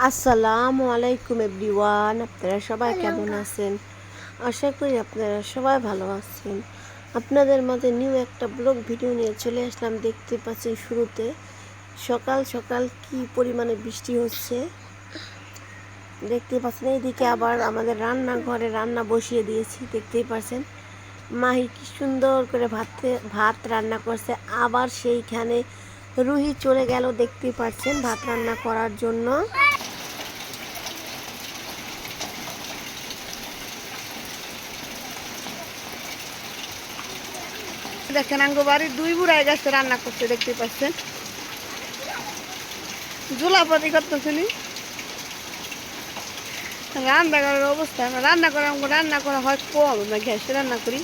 আসসালামু আলাইকুম এভরিওয়ান, আপনারা সবাই কেমন আছেন? আশা করি আপনারা সবাই ভালো আছেন। আপনাদের মাঝে নিউ একটা ব্লগ ভিডিও নিয়ে চলে আসলাম। দেখতে পাচ্ছেন শুরুতে সকাল সকাল কি পরিমাণে বৃষ্টি হচ্ছে দেখতে পাচ্ছেন। এইদিকে আবার আমাদের রান্নাঘরে রান্না বসিয়ে দিয়েছি, দেখতেই পাচ্ছেন। মাহি কি সুন্দর করে ভাত রান্না করছে। আবার সেইখানে রুহি চলে গেল, দেখতেই পাচ্ছেন, ভাত রান্না করার জন্য। দেখেন আঙ্গো বাড়ির দুই বুড়াই গাছে রান্না করতে, দেখতে পাচ্ছেন। জোলাপাতি করতেছেনি রান্না করার অবস্থা। রান্না করা হয় কম, আমরা গ্যাসে রান্না করি।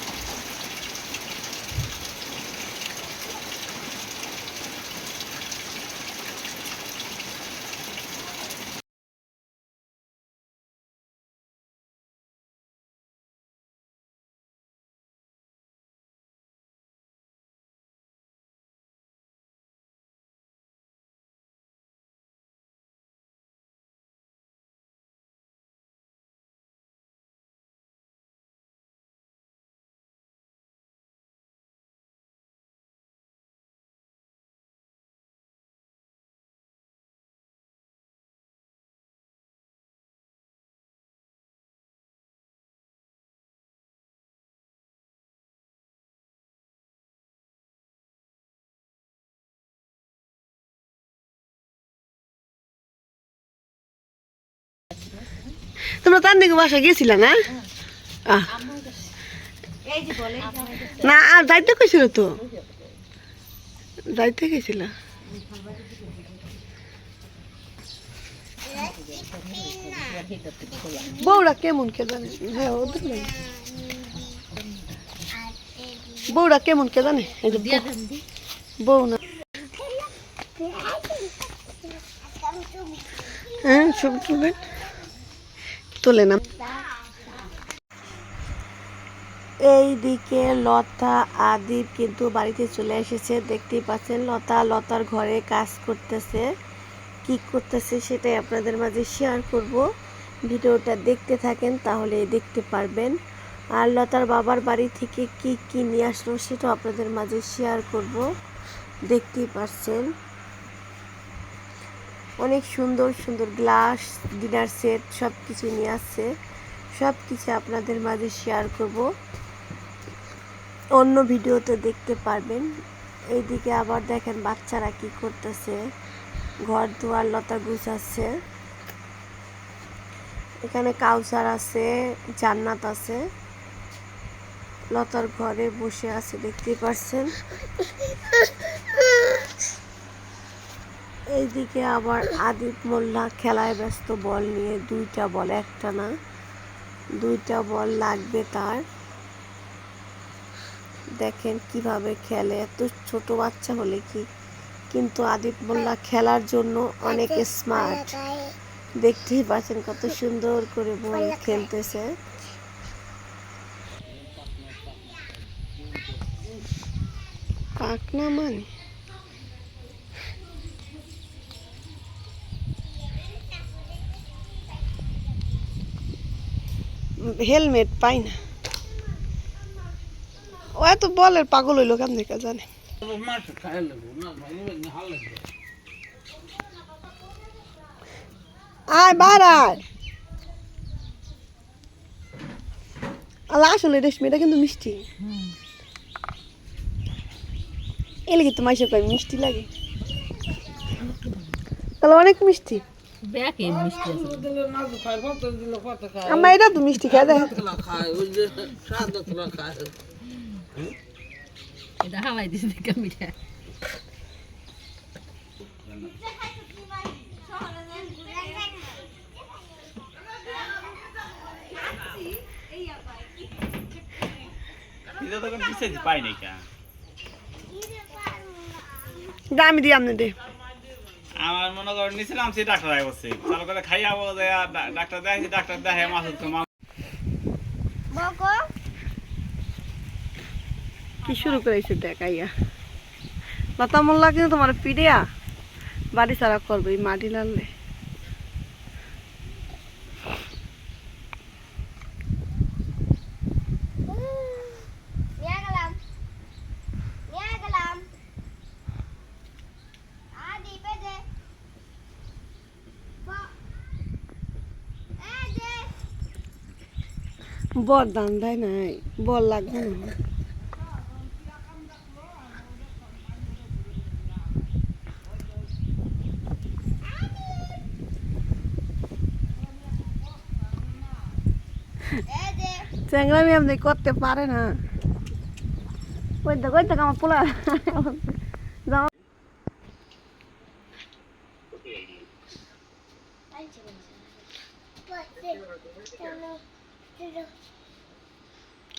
তোমরা তার দিকে বাসা গেছিলা না? না, আর যাইতে কইছিল তো, যাইতে গেছিলা। বউরা কেমন কে জানে? হ্যাঁ, ওদের বউরা কেমন কে জানে? এই যে বউ না, হ্যাঁ, ছবি তুলবেন, তোলে না। এইদিকে লতা আদিব কিন্তু বাড়িতে চলে এসেছে, দেখতেই পাচ্ছেন। লতার ঘরে কাজ করতেছে। কি করতেছে সেটাই আপনাদের মাঝে শেয়ার করব। ভিডিওটা দেখতে থাকেন, তাহলে দেখতে পারবেন। আর লতার বাবার বাড়ি থেকে কি কি নিয়ে আসলো সেটাও আপনাদের মাঝে শেয়ার করব। দেখতেই পাচ্ছেন অনেক সুন্দর সুন্দর গ্লাস, ডিনার সেট সব কিছু নিয়ে আসছে। সব কিছু আপনাদের মাঝে শেয়ার করব, অন্য ভিডিওতে দেখতে পারবেন। এইদিকে আবার দেখেন বাচ্চারা কি করতেছে, ঘর দুয়ার লতা গুছাচ্ছে। এখানে কাউসার আছে, জান্নাত আছে, লতার ঘরে বসে আছে, দেখতে পাচ্ছেন। এইদিকে আবার আদিব মোল্লা খেলায় ব্যস্ত, বল নিয়ে। দুইটা বল, একটা না, দুইটা বল লাগবে তার। দেখেন কিভাবে খেলে, এত ছোট বাচ্চা হলে কি, কিন্তু আদিব মোল্লা খেলার জন্য অনেক স্মার্ট। দেখতেই পাচ্ছেন কত সুন্দর করে বল খেলতেছে। পাকনা মানে হেলমেট পাই না, ও এত বলের পাগল হইলো কেমন দেখা জানে। আয় বাড়ায় আল্লাহ, আসলে রেশমি এটা কিন্তু মিষ্টি। এলে কিন্তু মাইসে কয় মিষ্টি লাগে, তাহলে অনেক মিষ্টি। আমার এটা তো মিষ্টি খায় দেয়। দামি দিয়ে আপনি দে। আমার মনে করেন নিছিলাম সেই ডাক্তার আয় বসে চালু করে খাইয়া ডাক্তার দেখাইছি, ডাক্তার দেখে মাছ কি শুরু করেছে দেখাইয়া। লতা মোল্লা কিন্তু তোমার পিড়িয়া বাড়ি ছাড়া করবে, মাটি নাড়লে। বর দান দেয় নাই, বর লাগবে না। চ্যাংরামি এমনি করতে পারে না। ওই দেখ আমার পোলা জামা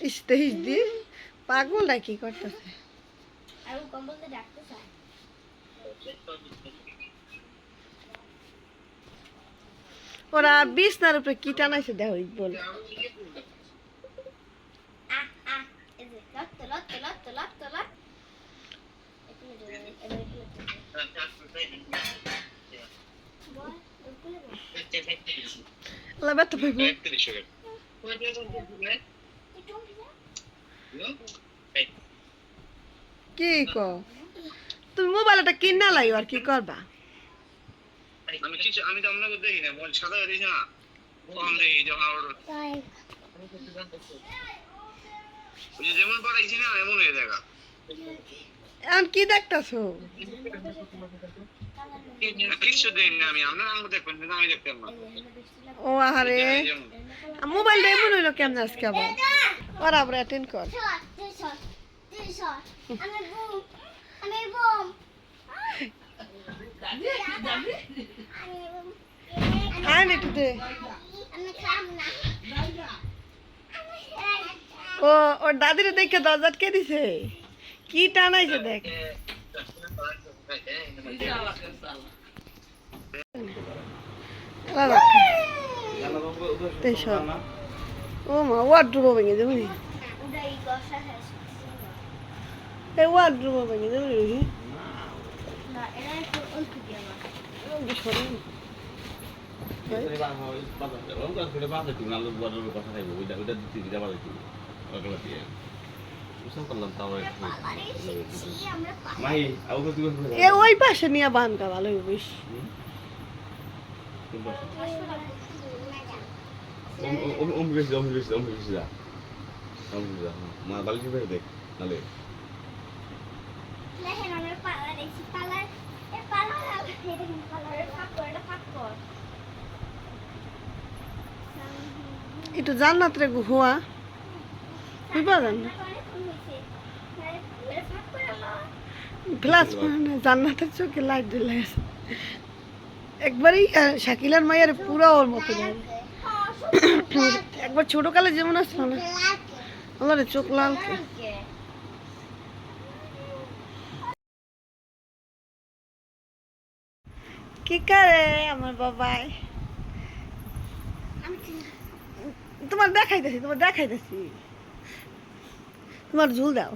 ইস্তে ইস্তি পাগলটা কি করতেছে। ওরা বিছনার উপরে কি টানাইছে দেখো বল। ব্যথা পাইব কি ক তুমি মোবাইলটা কিনা লাই আর কি করবা। আমি তো আপনাকে দেখি না বল সাদা দিছে না কম দেখি যখন ওই যেমন পাঠাইছি না এমন হয়ে দেখা এখন কি দেখতেছো? কিছু দেখি না আমি আপনার আঙ্গুল দেখবেন কিন্তু আমি দেখতাম না। ও আহারে মোবাইলটা এমন হইলো কেমন আজকে আবার ওরা আবার অ্যাটেন্ড কর। আয় না একটু দে। ও ওর দাদিরে দেখে দরজা কে দিছে কি টানাইছে দেখ। ও মা ওয়ার্ড্রোব ভেঙে দেবো এই ওয়ার্ড্রোব ভেঙে দেবো রুহি। এ ওই পাশে নিয়ে বানকা ভালো বেশ একটু জান্নাত রে হুয়া বুঝবা জান ফ্লাস জান্নাতের চোখে লাইট দিলে একবারই শাকিলার মায়ের পুরো ওর মতো একবার ছোট কালে যেমন আসছিল না আল্লাহ রে চোখ লাল কি করে আমার বাবাই তোমার দেখাইতেছি তোমার ঝুল দাও।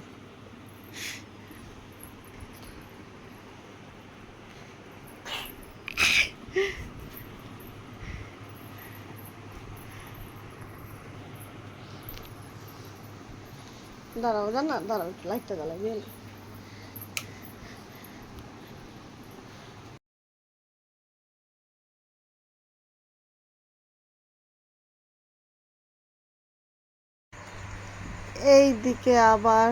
দাঁড়াও জানা দাঁড়াও লাইটটা জ্বালাই দিয়ে এই দিকে আবার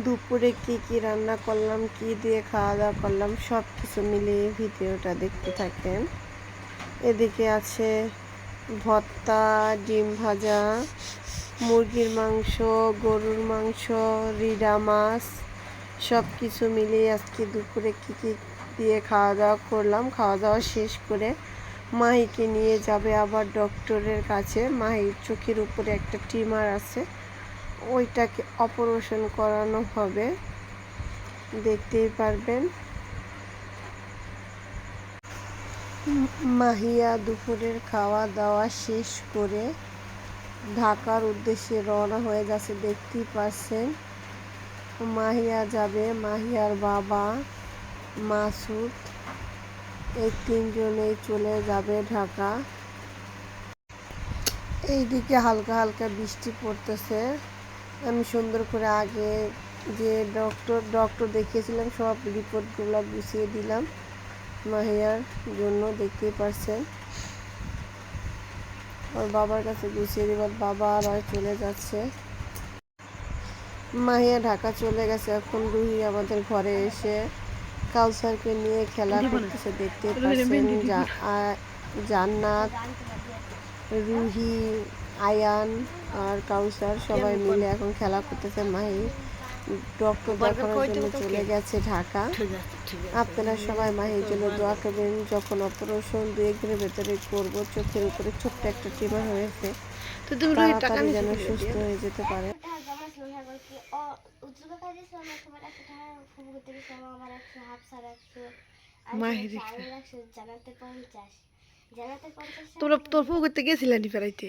দুপুরে কি কি রান্না করলাম কি দিয়ে খাওয়া দাওয়া করলাম সব কিছু মিলিয়ে ভিডিওটা দেখতে থাকেন। এদিকে আছে ভর্তা, ডিম ভাজা, মুরগির মাংস, গরুর মাংস, রিডা মাছ সব কিছু মিলিয়ে আজকে দুপুরে কি কি দিয়ে খাওয়া দাওয়া করলাম। খাওয়া দাওয়া শেষ করে মাহিকে নিয়ে যাবে আবার ডক্টরের কাছে। মাহির চোখের উপরে একটা টিউমার আছে, ওইটাকে অপারেশন করানো হবে, দেখতেই পারবেন। মাহিয়া দুপুরের খাওয়া দাওয়া শেষ করে ঢাকার উদ্দেশ্যে রওনা হয়ে যাচ্ছে, দেখতেই পাচ্ছেন। মাহিয়া যাবে, মাহিয়ার বাবা, মাসুদ, এই তিনজনেই চলে যাবে ঢাকা। এইদিকে হালকা হালকা বৃষ্টি পড়তেছে। আমি সুন্দর করে আগে যে ডক্টর দেখিয়েছিলাম সব রিপোর্টগুলো গুছিয়ে দিলাম মাহিয়ার জন্য, দেখতেই পাচ্ছেন। ওর বাবার কাছে গুছিয়ে দিব, বাবা আর ওই চলে যাচ্ছে। মাহিয়া ঢাকা চলে গেছে। এখন রুহি আমাদের ঘরে এসে কাউসারকে নিয়ে খেলা করতেছে, দেখতে পাচ্ছেন। জান্নাত, রুহি, আয়ান আর কাউসার সবাই মিলে এখন খেলা করতেছে। মাহি ডক্টর দেখানোর জন্য চলে গেছে ঢাকা। আপনারা সবাই মাহির জন্য দোয়া করবেন। যখন অপারেশন 2-1 দিনের ভেতরে করব, চোখের উপরে ছোট্ট একটা টিউমার হয়েছে, তাড়াতাড়ি যেন সুস্থ হয়ে যেতে পারে। তোমরা তোর ফোন করতে গেছিলে নি ফেরাইতে?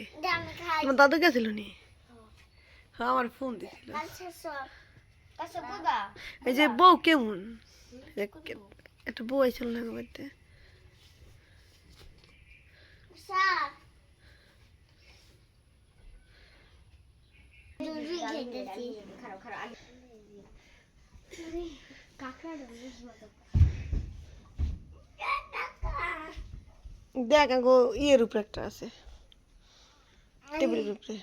তোমার দাদু গেছিল নি? হ্যাঁ, আমার ফোন দিছিল। এই যে বউ কেমন, একটা বউ আইছিল না গো বাড়িতে? দেখ গো, ইয়ের উপরে একটা আছে, টেবিলের উপরে।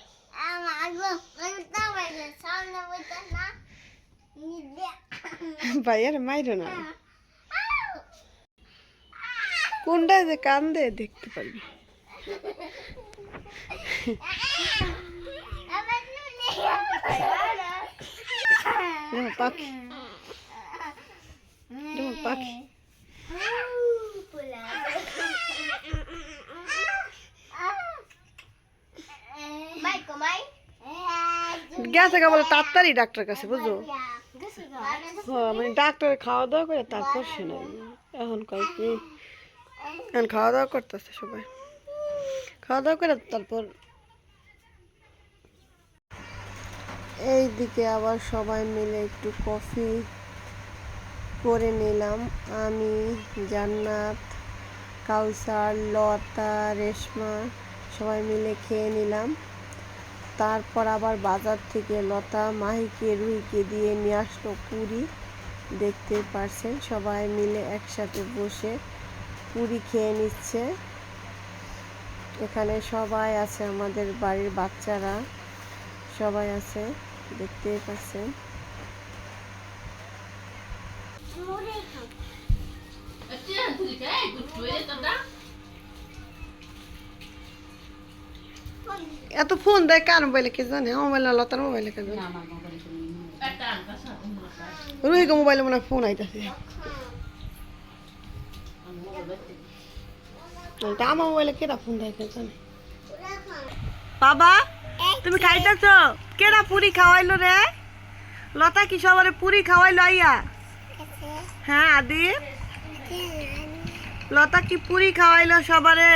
ভাইয়ার মাইরো না, কোনটা যে কান্দে দেখতে পারবি। পাখি পাখি গেছে বলে তাড়াতাড়ি ডাক্তার কাছে, বুঝো? হ্যাঁ, মানে ডাক্তার খাওয়া দাওয়া করে তারপর শোনাই। এখন কয়েকদিন এখন খাওয়া দাওয়া করতেছে সবাই, খাওয়া দাওয়া করে তারপর। এইদিকে আবার সবাই মিলে একটু কফি করে নিলাম। আমি, জান্নাত, কাউসার, লতা, রেশমা সবাই মিলে খেয়ে নিলাম। তারপর আবার বাজার থেকে লতা মাহিকে রুহিকে দিয়ে নিয়ে আসলো পুরি। দেখতে পারছেন সবাই মিলে একসাথে বসে পুরি খেয়ে নিচ্ছে। এখানে সবাই আছে, আমাদের বাড়ির বাচ্চারা সবাই আছে, দেখতে পাচ্ছেন। এত ফোন দেয় কার মোবাইলে কে জানে? আমার মোবাইল না, লতার মোবাইলে কে জানে? রুহিকে মোবাইলে মনে হয় ফোন আইতাছে। আমার মোবাইলে কেটা ফোন দেয় কে জানে? বাবা, তুমি খাইতেছ? কেডা পুরি খাওয়াইলো রে? লতা কি সবারে পুরি খাওয়াইলো আইয়া? হ্যাঁ আদি, লতা কি পুরি খাওয়াইলো সবারে?